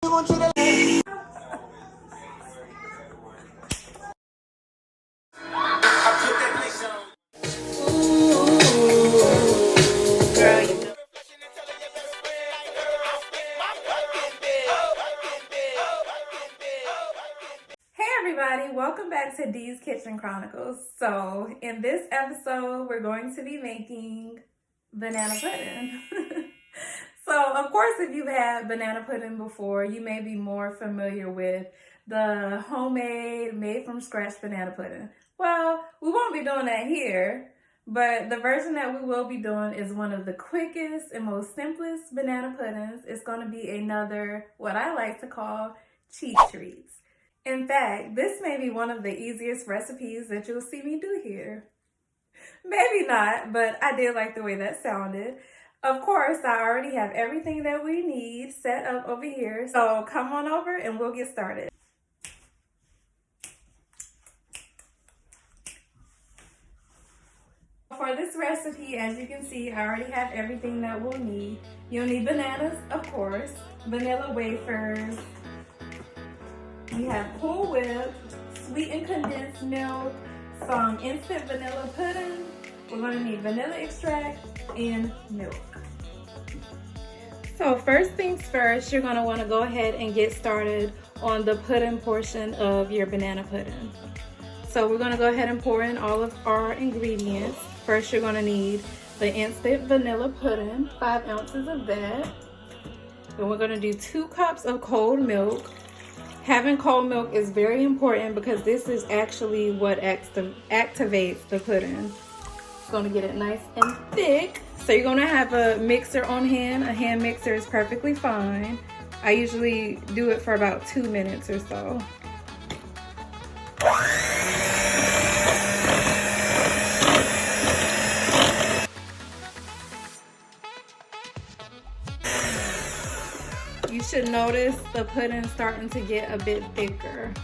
Everybody, welcome back to Dee's Kitchen Chronicles. So in this episode, we're going to be making banana pudding. So of course, if you've had banana pudding before, you may be more familiar with the homemade, made from scratch banana pudding. Well, we won't be doing that here, but the version that we will be doing is one of the quickest and most simplest banana puddings. It's going to be another, what I like to call, cheap treats. In fact, this may be one of the easiest recipes that you'll see me do here. Maybe not, but I did like the way that sounded. Of course, I already have everything that we need set up over here. So come on over and we'll get started. For this recipe, as you can see, I already have everything that we'll need. You'll need bananas, of course, vanilla wafers. We have Cool Whip, sweetened condensed milk, some instant vanilla pudding. We're going to need vanilla extract and milk. So first things first, you're going to want to go ahead and get started on the pudding portion of your banana pudding. So we're going to go ahead and pour in all of our ingredients. First, you're going to need the instant vanilla pudding, 5 ounces of that. Then we're going to do 2 cups of cold milk. Having cold milk is very important because this is actually what activates the pudding. It's going to get it nice and thick. So you're going to have a mixer on hand. A hand mixer is perfectly fine. I usually do it for about 2 minutes or so. You should notice the pudding starting to get a bit thicker.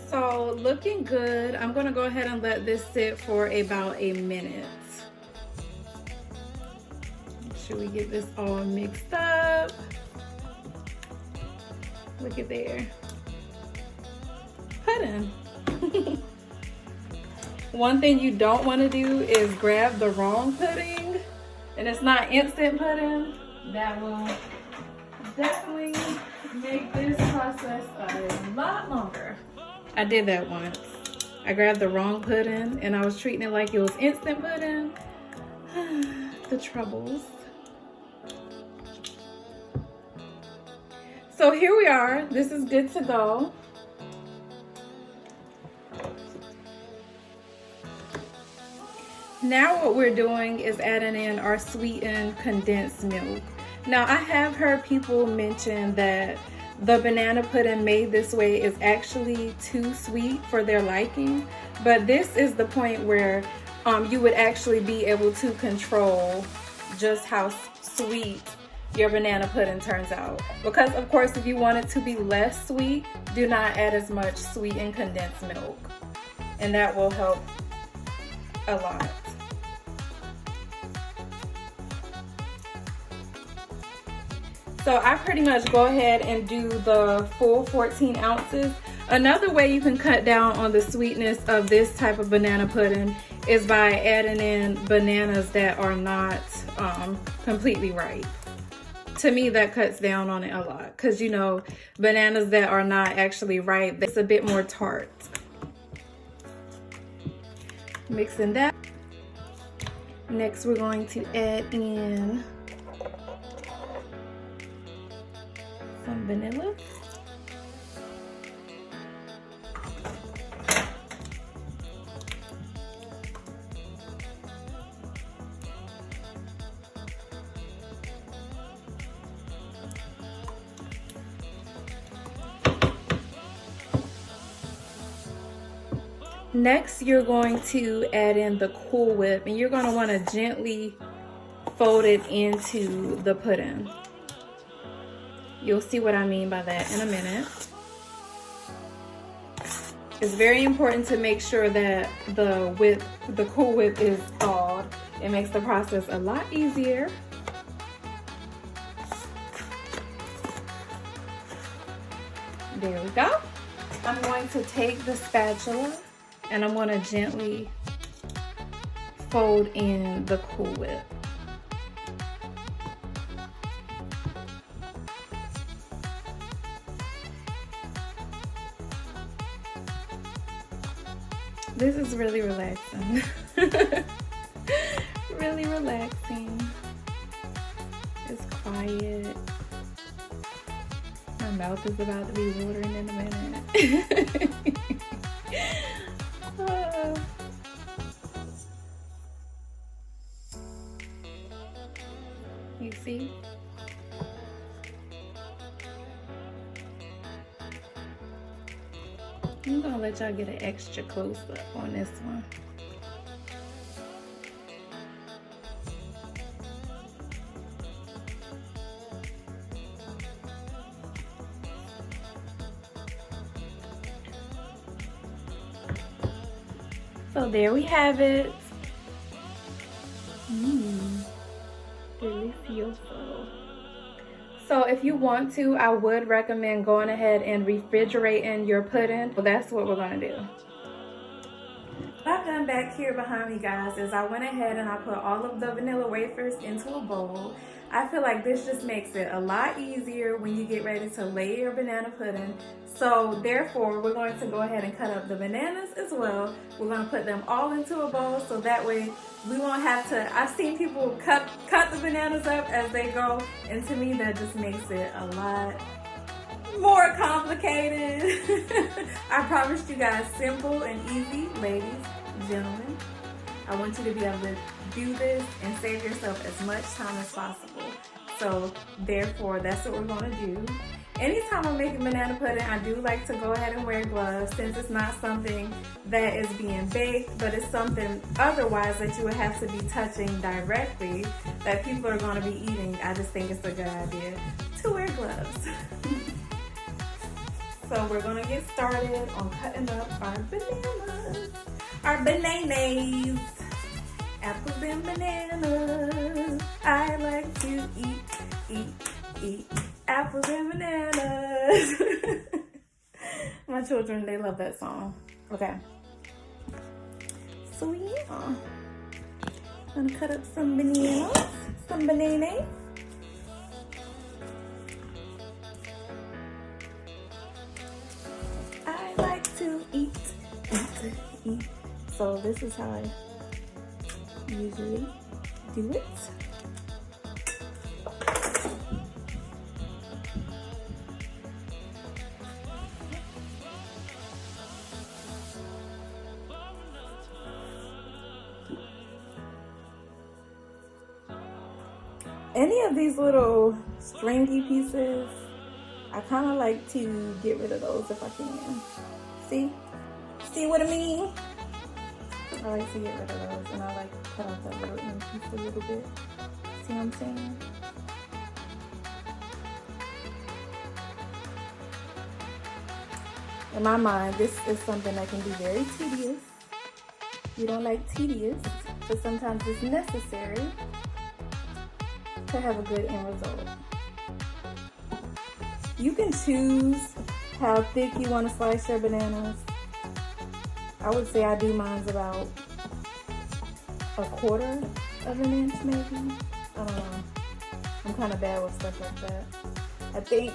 So looking good. I'm gonna go ahead and let this sit for about a minute. Make sure we get this all mixed up. Look at there. Pudding. One thing you don't want to do is grab the wrong pudding, and it's not instant pudding. That will definitely make this process a lot longer. I did that once. I grabbed the wrong pudding and I was treating it like it was instant pudding. The troubles. So here we are. This is good to go. Now what we're doing is adding in our sweetened condensed milk. Now I have heard people mention that the banana pudding made this way is actually too sweet for their liking, but this is the point where you would actually be able to control just how sweet your banana pudding turns out. Because of course, if you want it to be less sweet, do not add as much sweetened condensed milk, and that will help a lot. So I pretty much go ahead and do the full 14 ounces. Another way you can cut down on the sweetness of this type of banana pudding is by adding in bananas that are not completely ripe. To me, that cuts down on it a lot because, you know, bananas that are not actually ripe, it's a bit more tart. Mixing that. Next, we're going to add in some vanilla. Next, you're going to add in the Cool Whip, and you're going to want to gently fold it into the pudding. You'll see what I mean by that in a minute. It's very important to make sure that the Cool Whip is thawed. It makes the process a lot easier. There we go. I'm going to take the spatula and I'm going to gently fold in the Cool Whip. This is really relaxing. Really relaxing. It's quiet. My mouth is about to be watering in a minute. You see? I'm gonna let y'all get an extra close up on this one. So there we have it. Delicioso. So if you want to, I would recommend going ahead and refrigerating your pudding. Well, that's what we're gonna do. What I've done back here behind me, guys, is I went ahead and I put all of the vanilla wafers into a bowl. I feel like this just makes it a lot easier when you get ready to lay your banana pudding. So therefore, we're going to go ahead and cut up the bananas as well. We're going to put them all into a bowl so that way we won't have to, I've seen people cut the bananas up as they go, and to me that just makes it a lot more complicated. I promised you guys simple and easy, ladies, gentlemen. I want you to be able to do this and save yourself as much time as possible. So therefore, that's what we're gonna do. Anytime I'm making banana pudding, I do like to go ahead and wear gloves since it's not something that is being baked, but it's something otherwise that you would have to be touching directly that people are gonna be eating. I just think it's a good idea to wear gloves. So we're gonna get started on cutting up our bananas. Our bananas. Apples and bananas. I like to eat apples and bananas. My children, they love that song. Okay. So yeah. I'm gonna cut up some bananas. Some bananas. I like to eat. So this is how I usually do it. Any of these little stringy pieces, I kind of like to get rid of those if I can. See what I mean? I like to get rid of those, and I like to cut off that little end piece a little bit. See what I'm saying? In my mind, this is something that can be very tedious. You don't like tedious, but sometimes it's necessary to have a good end result. You can choose how thick you want to slice your bananas. I would say I do mine's about 1/4 of an inch maybe. I don't know. I'm kind of bad with stuff like that. I think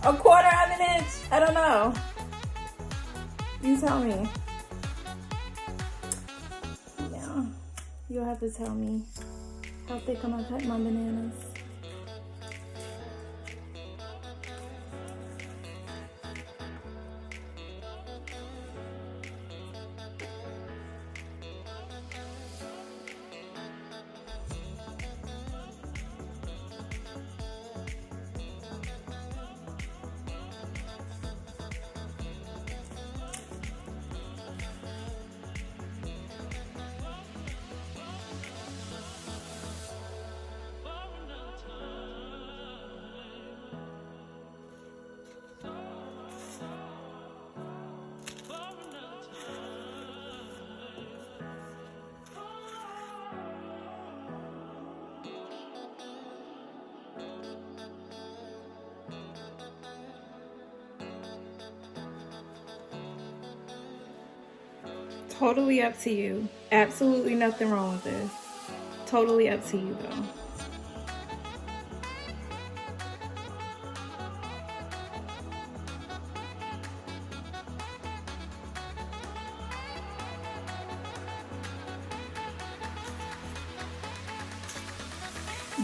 1/4 of an inch. I don't know. You tell me. Yeah. You'll have to tell me how thick I'm gonna cut my bananas. Totally up to you. Absolutely nothing wrong with this. Totally up to you though.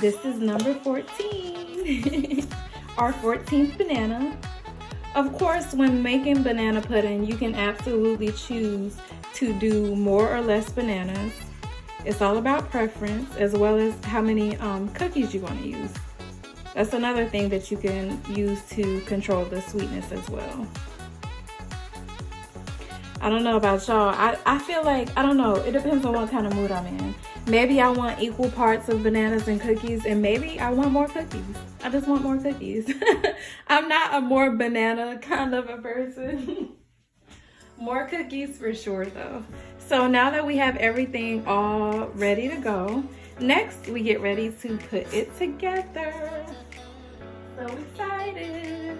This is number 14. Our 14th banana. Of course, when making banana pudding, you can absolutely choose to do more or less bananas. It's all about preference, as well as how many cookies you want to use. That's another thing that you can use to control the sweetness as well. I don't know about y'all. I feel like, I don't know, it depends on what kind of mood I'm in. Maybe I want equal parts of bananas and cookies, and maybe I want more cookies. I just want more cookies. I'm not a more banana kind of a person. More cookies for sure though. So now that we have everything all ready to go, next we get ready to put it together. So excited.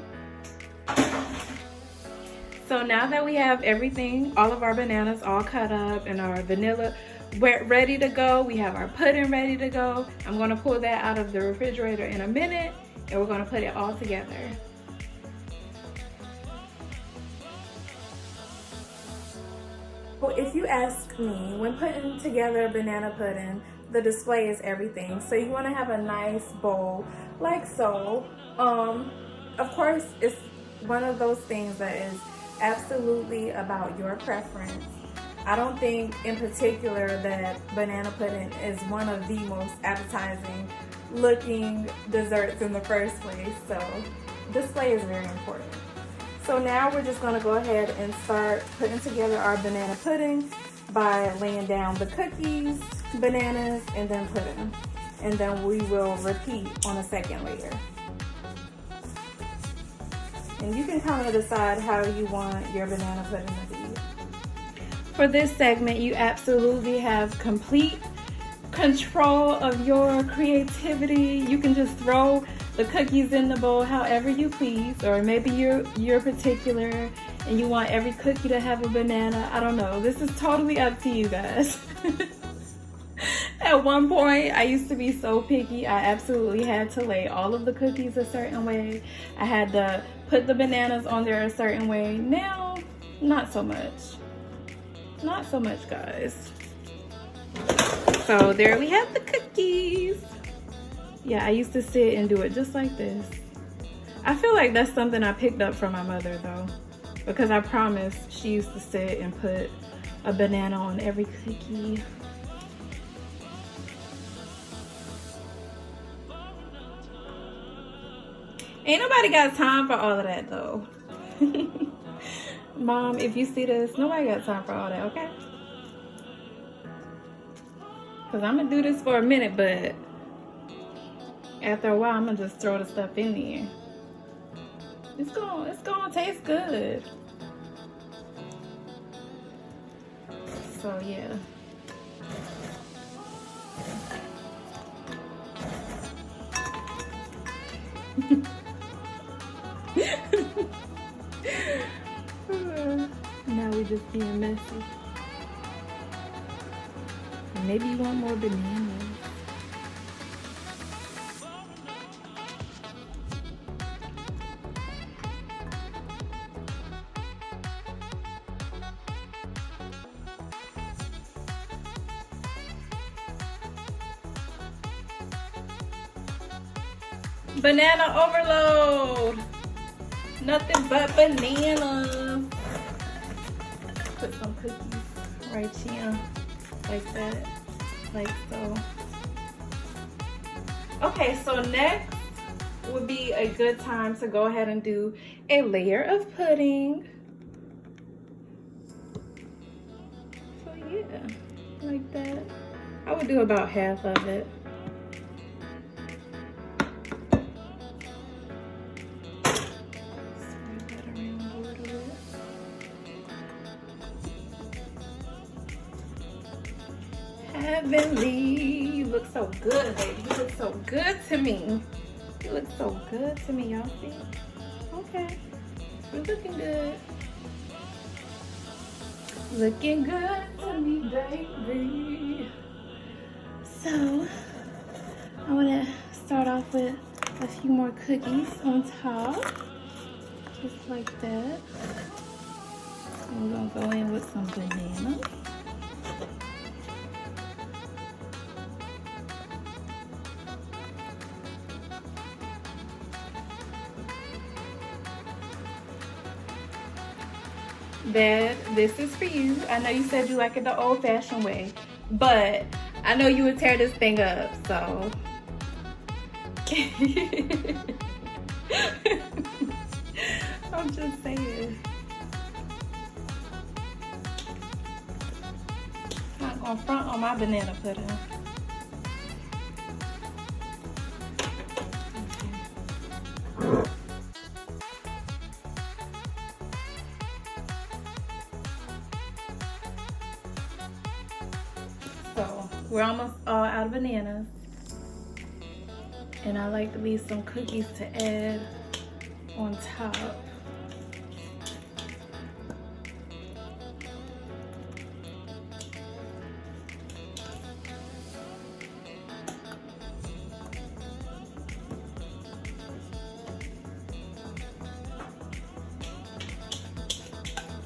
So now that we have everything, all of our bananas all cut up and our vanilla ready to go, we have our pudding ready to go. I'm gonna pull that out of the refrigerator in a minute and we're gonna put it all together. Well, if you ask me, when putting together banana pudding, the display is everything. So you wanna have a nice bowl like so. Of course, it's one of those things that is absolutely about your preference. I don't think in particular that banana pudding is one of the most appetizing looking desserts in the first place. So display is very important. So now we're just gonna go ahead and start putting together our banana pudding by laying down the cookies, bananas, and then pudding. And then we will repeat on a second layer. And you can kind of decide how you want your banana pudding to be. For this segment, you absolutely have complete control of your creativity. You can just throw the cookies in the bowl however you please, or maybe you're particular and you want every cookie to have a banana. I don't know. This is totally up to you guys. At one point, I used to be so picky. I absolutely had to lay all of the cookies a certain way. I had to put the bananas on there a certain way. Now, not so much. Not so much, guys. So there we have the cookies. Yeah, I used to sit and do it just like this. I feel like that's something I picked up from my mother though, because I promise she used to sit and put a banana on every cookie. Ain't nobody got time for all of that though. Mom, if you see this, nobody got time for all that, okay? Because I'm going to do this for a minute, but after a while, I'm going to just throw the stuff in there. It's gonna taste good. So, yeah. Now we're just being messy. Maybe you want more bananas. Banana overload. Nothing but banana. Put some cookies right here, like that, like so. Okay, so next would be a good time to go ahead and do a layer of pudding. So yeah, like that. I would do about half of it. Heavenly, you look so good, baby. You look so good to me. You look so good to me, y'all see? Okay, we're looking good. Looking good to me, baby. So, I want to start off with a few more cookies on top. Just like that. And we're going to go in with some banana. Dad, this is for you. I know you said you like it the old-fashioned way, but I know you would tear this thing up, so. I'm just saying. Not gonna front on my banana pudding. So we're almost all out of bananas. And I like to leave some cookies to add on top.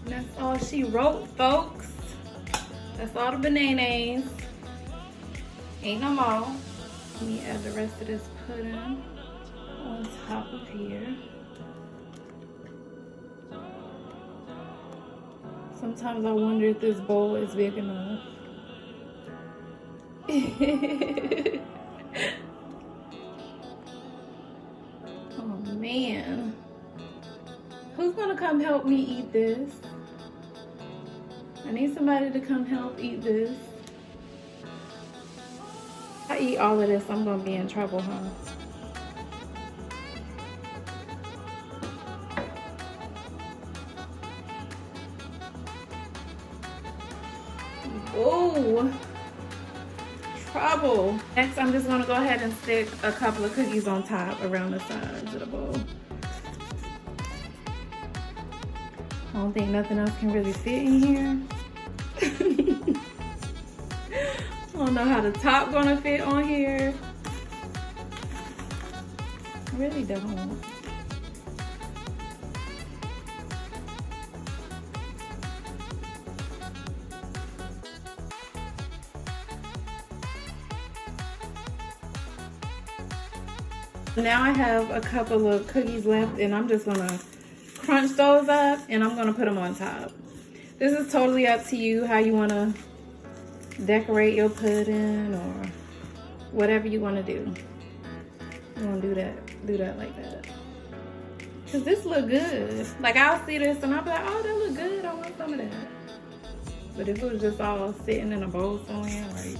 That's all she wrote, folks. That's all the bananas. Ain't no more. Let me add the rest of this pudding on top of here. Sometimes I wonder if this bowl is big enough. Oh man. Who's gonna come help me eat this? I need somebody to come help eat this. If I eat all of this, I'm gonna be in trouble, huh? Oh, trouble. Next, I'm just gonna go ahead and stick a couple of cookies on top around the sides of the bowl. I don't think nothing else can really fit in here. I don't know how the top gonna fit on here. I really don't. Now I have a couple of cookies left and I'm just gonna crunch those up and I'm gonna put them on top. This is totally up to you how you wanna decorate your pudding or whatever you wanna do. You wanna do that like that. Cause this look good. Like I'll see this and I'll be like, oh, that look good, I want some of that. But if it was just all sitting in a bowl somewhere, like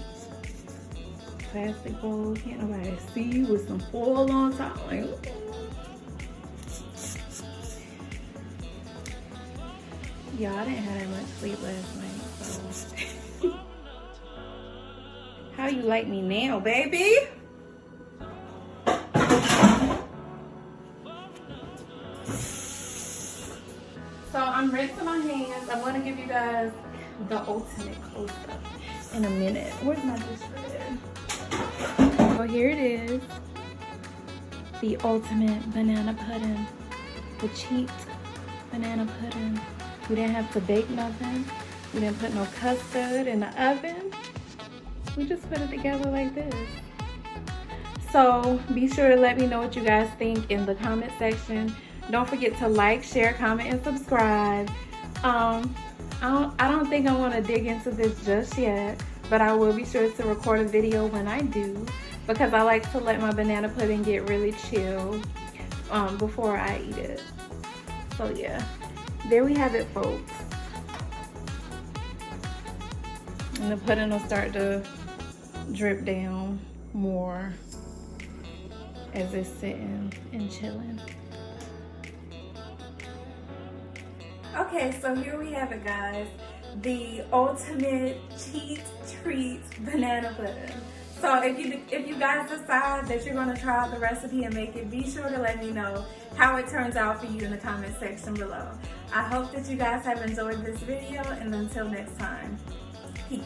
plastic bowl, can't nobody see you with some foil on top, like, ooh. Yeah, I didn't have that much sleep last night, so. How you like me now, baby? So I'm rinsing my hands. I'm gonna give you guys the ultimate close-up in a minute. Where's my dish spread? So here it is. The ultimate banana pudding. The cheap banana pudding. We didn't have to bake nothing. We didn't put no custard in the oven. We just put it together like this. So be sure to let me know what you guys think in the comment section. Don't forget to like, share, comment, and subscribe. I don't think I want to dig into this just yet, but I will be sure to record a video when I do, because I like to let my banana pudding get really chilled before I eat it. So yeah, there we have it, folks. And the pudding will start to drip down more as it's sitting and chilling. Okay, so here we have it, guys. The ultimate cheat treat banana pudding. So if you guys decide that you're gonna try out the recipe and make it, be sure to let me know how it turns out for you in the comment section below. I hope that you guys have enjoyed this video, and until next time, peace.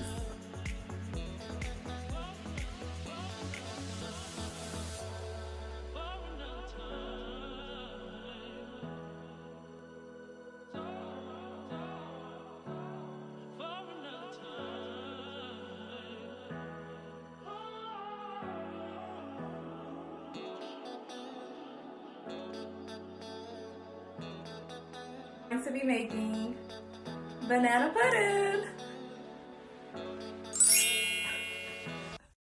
I'm going to be making banana pudding.